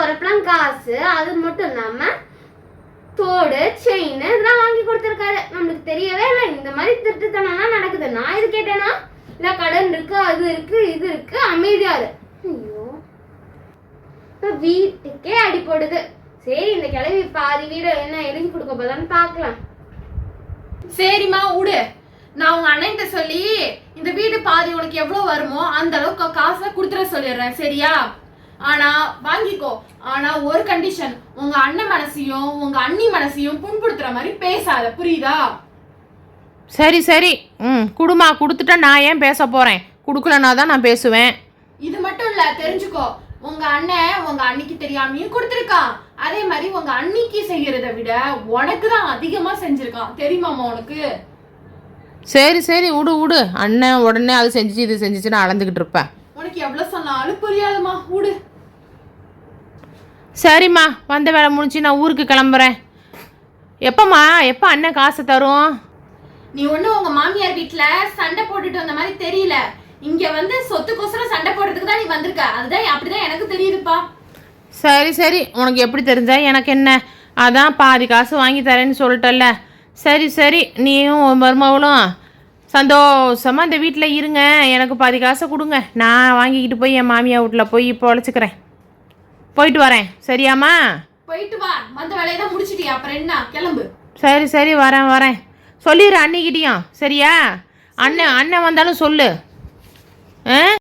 போறப்பெல்லாம் காசு, அது மட்டும் இல்லாம தோடு, செயின் இதெல்லாம் வாங்கி கொடுத்துருக்காரு. நம்மளுக்கு தெரியவே இல்லை இந்த மாதிரி திருட்டுத்தனம்லாம் நடக்குது. நான் இது கேட்டேன்னா இல்ல கடன் இருக்கு, அது இருக்கு, இது இருக்கு, அமைதியாரு. ஐயோ, இப்ப வீட்டுக்கே அடி போடுது. சரி, இந்த கிளவி பாதி வீடு என்ன எழுதி கொடுக்க போதான்னு பாக்கலாம். சரிம்மா விடு, நான் உங்க அண்ணன்கிட்ட சொல்லி இந்த வீடு பாதி உனக்கு எவ்வளவு வருமோ அந்த அளவுக்கு காசை கொடுத்துட சொல்லிடுறேன், சரியா? ஆனா வாங்கிக்கோ, ஆனா ஒரு கண்டிஷன், உங்க அண்ணன் மனசையும் உங்க அண்ணி மனசையும் புண்படுத்துற மாதிரி பேசாத, புரியுதா? சரி சரி, குடுமா, கொடுத்துட்டா நான் ஏன் பேச போறேன்? கொடுக்கலனா தான் நான் பேசுவேன். இது மட்டும் இல்ல, தெரிஞ்சுக்கோ, உங்க அண்ணன் உங்க அண்ணிக்கு தெரியாமையும் கொடுத்துருக்கான். அதே மாதிரி உங்க அண்ணிக்கு செய்யறத விட உனக்கு தான் அதிகமா செஞ்சிருக்கான், தெரியுமாமா உனக்கு? சரி சரி, விடு. அண்ணன் உடனே அது செஞ்சுச்சு இது செஞ்சுச்சு நான் அளந்துக்கிட்டு இருப்பேன். உனக்கு எவ்வளவு சொன்னாலும் புரியாதுமா, விடு. சரிம்மா, வந்த வேலை முடிச்சு நான் ஊருக்கு கிளம்புறேன். எப்போ அண்ணன் காசை தரும்? நீ ஒண்ணு உங்க மாமியார் வீட்டுல சண்டை போட்டுட்டு வந்த மாதிரி தெரியல. இங்க வந்து சொத்துக்கோசரம் சண்டை போடுறதுக்கு தான் நீ வந்திருக்க. அதுதான் அப்படிதான் எனக்கு தெரியுதுப்பா. சரி சரி, உனக்கு எப்படி தெரிஞ்சா எனக்கு என்ன? அதான் பாதி காசு வாங்கி தரேன்னு சொல்லிட்டல்ல. சரி சரி, நீயும் மருமகளும் சந்தோஷமாக இந்த வீட்டில் இருங்க. எனக்கு பாதி காசை கொடுங்க, நான் வாங்கிக்கிட்டு போய் என் மாமியார் வீட்டில் போய் இப்போ உழைச்சிக்கிறேன். போயிட்டு வரேன், சரியாம்மா? போயிட்டு வா, வந்த வேலையை தான் முடிச்சிட்டியா, அப்புறம் என்ன, கிளம்பு. சரி சரி, வரேன். சொல்லிடுறேன் அண்ணிக்கிட்டையும், சரியா? அண்ணன் வந்தாலும் சொல்லு. ஆ